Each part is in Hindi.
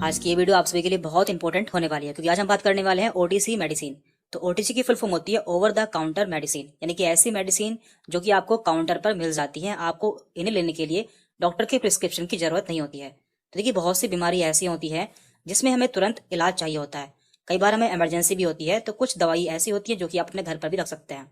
आज की ये वीडियो आप सभी के लिए बहुत इंपॉर्टेंट होने वाली है क्योंकि आज हम बात करने वाले हैं ओटीसी मेडिसिन। तो ओटीसी की फुल फॉर्म होती है ओवर द काउंटर मेडिसिन, यानी कि ऐसी मेडिसिन जो कि आपको काउंटर पर मिल जाती हैं। आपको इन्हें लेने के लिए डॉक्टर के प्रिस्क्रिप्शन की जरूरत नहीं होती है। तो देखिए, बहुत सी बीमारी ऐसी होती है जिसमें हमें तुरंत इलाज चाहिए होता है। कई बार हमें इमरजेंसी भी होती है, तो कुछ दवाई ऐसी होती है जो कि आप अपने घर पर भी रख सकते हैं।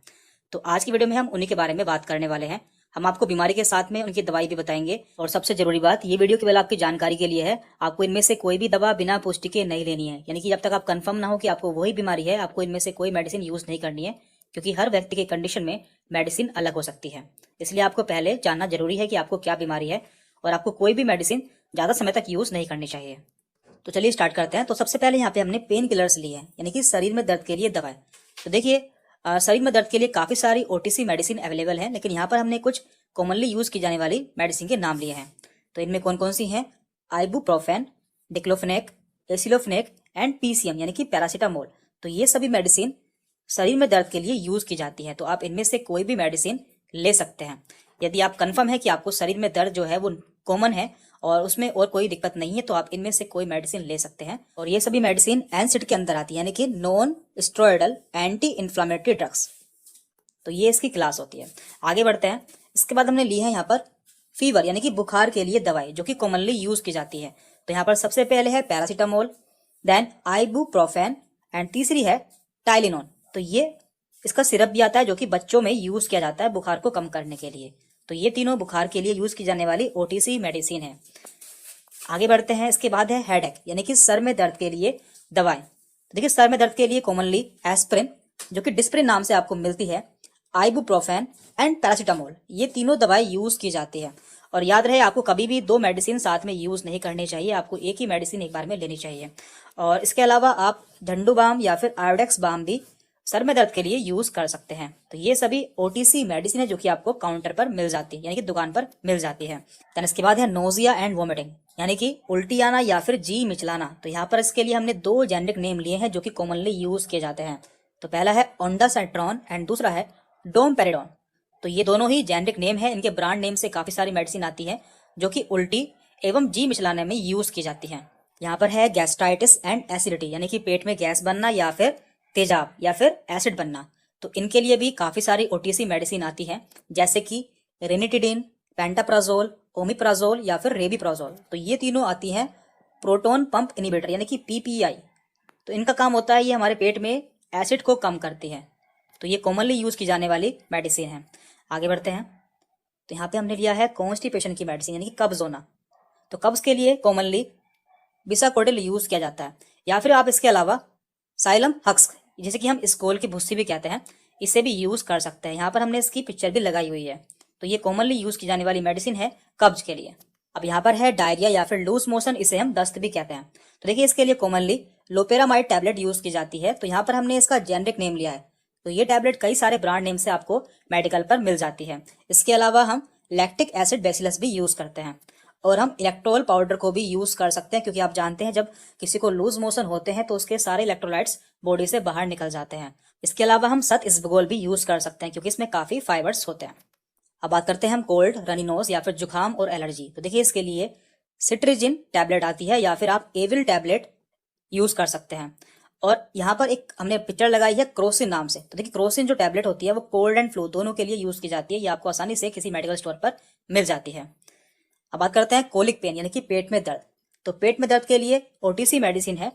तो आज की वीडियो में हम उन्हीं के बारे में बात करने वाले हैं। हम आपको बीमारी के साथ में उनकी दवाई भी बताएंगे। और सबसे जरूरी बात, ये वीडियो केवल आपकी जानकारी के लिए है। आपको इनमें से कोई भी दवा बिना पुष्टि के नहीं लेनी है, यानी कि जब तक आप कंफर्म ना हो कि आपको वही बीमारी है, आपको इनमें से कोई मेडिसिन यूज नहीं करनी है, क्योंकि हर व्यक्ति के कंडीशन में मेडिसिन अलग हो सकती है। इसलिए आपको पहले जानना जरूरी है कि आपको क्या बीमारी है, और आपको कोई भी मेडिसिन ज्यादा समय तक यूज नहीं करनी चाहिए। तो चलिए स्टार्ट करते हैं। तो सबसे पहले यहाँ पे हमने पेन किलर्स लिए हैं, यानी कि शरीर में दर्द के लिए दवाएं। तो देखिए, शरीर में दर्द के लिए काफी सारी ओटीसी मेडिसिन अवेलेबल है, लेकिन यहाँ पर हमने कुछ कॉमनली यूज की जाने वाली मेडिसिन के नाम लिए हैं। तो इनमें कौन कौन सी हैं? आइबुप्रोफेन, डिक्लोफेनेक, एसिलोफेनेक एंड पीसीएम, यानी कि पैरासीटामोल। तो ये सभी मेडिसिन शरीर में दर्द के लिए यूज की जाती है। तो आप इनमें से कोई भी मेडिसिन ले सकते हैं। यदि आप कंफर्म है कि आपको शरीर में दर्द जो है वो कॉमन है और उसमें और कोई दिक्कत नहीं है, तो आप इनमें से कोई मेडिसिन ले सकते हैं। और ये सभी मेडिसिन एनसिड के अंदर आती है, यानी कि non steroidal anti inflammatory drugs. तो ये इसकी क्लास होती है। आगे बढ़ते हैं। इसके बाद हमने ली है यहाँ पर फीवर, यानी कि बुखार के लिए दवाई जो कि कॉमनली यूज की जाती है। तो यहाँ पर सबसे पहले है पैरासीटामोल, देन आइबुप्रोफेन एंड तीसरी है टाइलेनॉन। तो ये इसका सिरप भी आता है जो कि बच्चों में यूज किया जाता है बुखार को कम करने के लिए। तो ये तीनों बुखार के लिए यूज की जाने वाली ओटीसी मेडिसिन है। आगे बढ़ते हैं। इसके बाद है हेडेक, यानी कि सर में दर्द के लिए दवाएं। तो देखिए, सर में दर्द के लिए कॉमनली एस्प्रिन, जो कि डिस्प्रिन नाम से आपको मिलती है, आइबुप्रोफेन एंड पैरासीटामोल, ये तीनों दवाई यूज की जाती है। और याद रहे, आपको कभी भी दो मेडिसिन साथ में यूज नहीं करनी चाहिए, आपको एक ही मेडिसिन एक बार में लेनी चाहिए। और इसके अलावा आप झंडू बाम या फिर आयोडेक्स बाम भी सर में दर्द के लिए यूज कर सकते हैं। तो ये सभी ओटीसी मेडिसिन है जो कि आपको काउंटर पर मिल जाती है, यानी कि दुकान पर मिल जाती है। देन इसके बाद है नोजिया एंड वोमिटिंग, यानी कि उल्टी आना या फिर जी मिचलाना। तो यहाँ पर इसके लिए हमने दो जेनेरिक नेम लिए हैं जो कि कॉमनली यूज किए जाते हैं। तो पहला है ओंडासाइट्रॉन एंड दूसरा है डोमपेरिडोन। तो ये दोनों ही जेनेरिक नेम है। इनके ब्रांड नेम से काफी सारी मेडिसिन आती है जो कि उल्टी एवं जी मिचलाने में यूज की जाती है। यहाँ पर है गैस्ट्राइटिस एंड एसिडिटी, यानी कि पेट में गैस बनना या फिर तेजाब या फिर एसिड बनना। तो इनके लिए भी काफी सारी ओटीसी मेडिसिन आती है, जैसे कि रेनिटिडिन, पेंटाप्राजोल, ओमिप्राजोल या फिर रेबीप्राजोल। तो ये तीनों आती हैं प्रोटोन पंप इनिबिटर, यानी कि पीपीआई। तो इनका काम होता है, ये हमारे पेट में एसिड को कम करती है। तो ये कॉमनली यूज की जाने वाली मेडिसिन है। आगे बढ़ते हैं। तो यहाँ पे हमने लिया है कॉन्स्टिपेशन की मेडिसिन, यानी कि कब्ज होना। तो कब्ज के लिए कॉमनली बिसाकोडिल यूज किया जाता है, या फिर आप इसके अलावा साइलम हक्स, जैसे कि हम स्कोल की भुस्सी भी कहते हैं, इसे भी यूज कर सकते हैं। यहाँ पर हमने इसकी पिक्चर भी लगाई हुई है। तो ये कॉमनली यूज की जाने वाली मेडिसिन है कब्ज के लिए। अब यहाँ पर है डायरिया या फिर लूज मोशन, इसे हम दस्त भी कहते हैं। तो देखिए, इसके लिए कॉमनली लोपेरामाइड टैबलेट यूज की जाती है। तो यहाँ पर हमने इसका जेनेरिक नेम लिया है। तो ये टैबलेट कई सारे ब्रांड नेम से आपको मेडिकल पर मिल जाती है। इसके अलावा हम लैक्टिक एसिड बेसिलस भी यूज करते हैं, और हम इलेक्ट्रोल पाउडर को भी यूज कर सकते हैं, क्योंकि आप जानते हैं जब किसी को लूज मोशन होते हैं तो उसके सारे इलेक्ट्रोलाइट्स बॉडी से बाहर निकल जाते हैं। इसके अलावा हम सत इसबगोल भी यूज कर सकते हैं, क्योंकि इसमें काफी फाइबर्स होते हैं। अब बात करते हैं हम कोल्ड, रनी नोज या फिर जुकाम और एलर्जी। तो देखिए, इसके लिए सिट्रिजिन टैबलेट आती है, या फिर आप एविल टैबलेट यूज कर सकते हैं। और यहाँ पर एक हमने पिक्चर लगाई है क्रोसिन नाम से। तो देखिए, क्रोसिन जो टैबलेट होती है वो कोल्ड एंड फ्लू दोनों के लिए यूज की जाती है। ये आपको आसानी से किसी मेडिकल स्टोर पर मिल जाती है। अब बात करते हैं कोलिक पेन, यानी कि पेट में दर्द। तो पेट में दर्द के लिए ओटीसी मेडिसिन है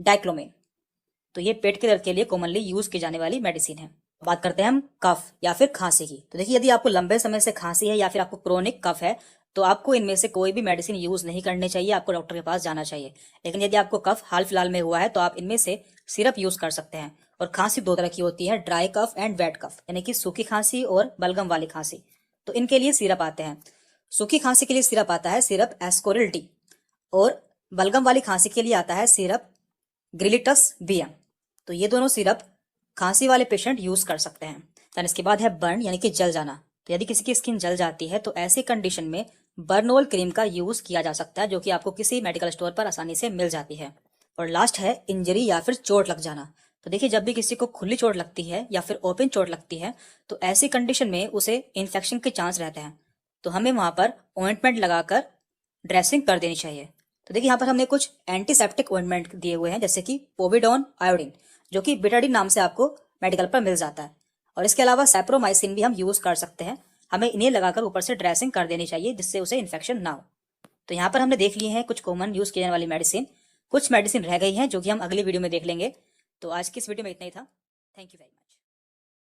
डाइक्लोमिन। तो ये पेट के दर्द के लिए कॉमनली यूज की जाने वाली मेडिसिन है। बात करते हैं हम कफ या फिर खांसी की। तो देखिए, यदि आपको लंबे समय से खांसी है या फिर आपको क्रोनिक कफ है, तो आपको इनमें से कोई भी मेडिसिन यूज नहीं करनी चाहिए, आपको डॉक्टर के पास जाना चाहिए। लेकिन यदि आपको कफ हाल फिलहाल में हुआ है, तो आप इनमें से सिरप यूज कर सकते हैं। और खांसी दो तरह की होती है, ड्राई कफ एंड वेट कफ, यानी कि सूखी खांसी और बलगम वाली खांसी। तो इनके लिए सिरप आते हैं। सूखी खांसी के लिए सिरप आता है सिरप एस्कोरिल टी, और बलगम वाली खांसी के लिए आता है सिरप ग्रिलिटस बीएम। तो ये दोनों सिरप खांसी वाले पेशेंट यूज कर सकते हैं। देन इसके बाद है बर्न, यानी कि जल जाना। तो यदि किसी की स्किन जल जाती है, तो ऐसी कंडीशन में बर्नोल क्रीम का यूज किया जा सकता है, जो कि आपको किसी मेडिकल स्टोर पर आसानी से मिल जाती है। और लास्ट है इंजरी या फिर चोट लग जाना। तो देखिए, जब भी किसी को खुली चोट लगती है या फिर ओपन चोट लगती है, तो ऐसी कंडीशन में उसे इन्फेक्शन के चांस रहते हैं। तो हमें वहां पर ऑइंटमेंट लगाकर ड्रेसिंग कर देनी चाहिए। तो देखिए यहाँ पर हमने कुछ एंटीसेप्टिक ऑइंटमेंट दिए हुए हैं, जैसे कि पोविडोन आयोडीन, जो कि बेटाडीन नाम से आपको मेडिकल पर मिल जाता है। और इसके अलावा सैप्रोमाइसिन भी हम यूज कर सकते हैं। हमें इन्हें लगाकर ऊपर से ड्रेसिंग कर देनी चाहिए, जिससे उसे इन्फेक्शन ना हो। तो यहाँ पर हमने देख लिए हैं कुछ कॉमन यूज किए जाने वाली मेडिसिन। कुछ मेडिसिन रह गई हैं जो कि हम अगली वीडियो में देख लेंगे। तो आज की इस वीडियो में इतना ही था। Thank you very much.